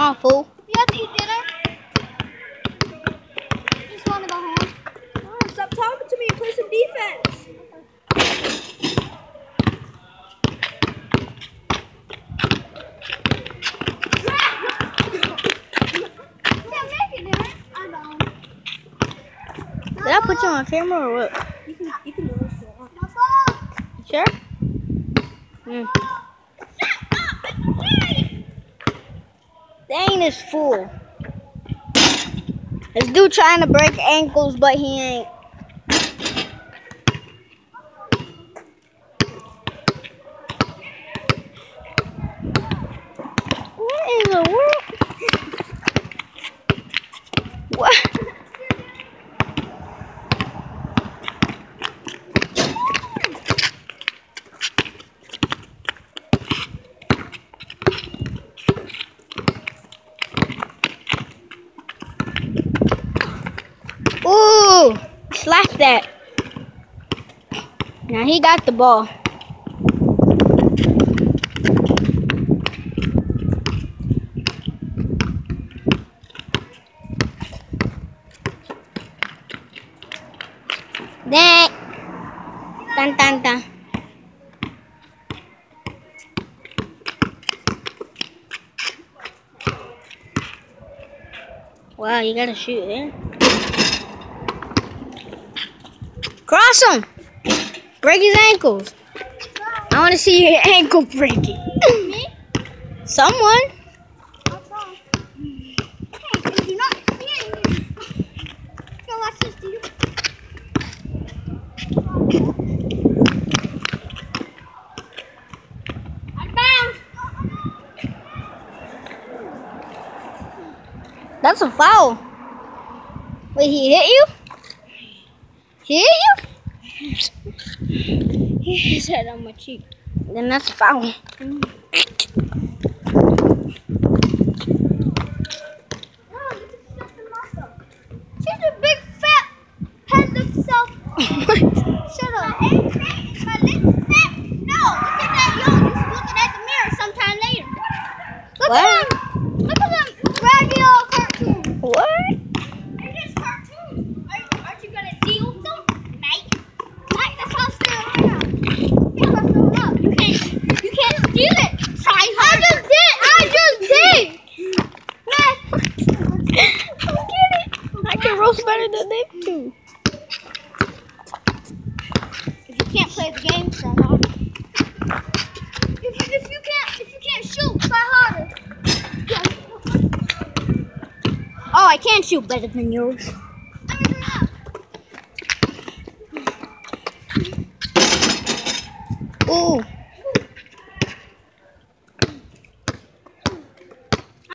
on, fool. You have to eat dinner. Just want to go home. Oh, stop talking to me and play some defense. Did I put you on camera or what? You can do this if you want. Sure? Mm. Dang this fool. This dude trying to break ankles, but he ain't. What in the world? What? Ooh, slap that. Now he got the ball. Dang. Tan tan tan. Wow, you gotta shoot there. Cross him. Break his ankles. I want to see your ankle breaking. Me? Someone. Hey, do not. Go watch this, dude. That's a foul. Wait, he hit you? He hit you? He said on my cheek. Then that's a foul. No, this is just a muscle. She's a big fat head himself. Shut up. My lips fat? No, look at that young. You should look at the mirror sometime later. Look What? at him. Look at them raggy old cartoon. What? They're just cartoons. Aren't you gonna deal with them, mate? Mate, that's how I'm staring right now. Yeah, let's throw it up. You can't steal it. Try hard. I just did. Man. I'm kidding. I can roast better than they do. If you can't play the game, try harder. If you can't shoot, try harder. Oh, I can shoot better than yours. Ooh.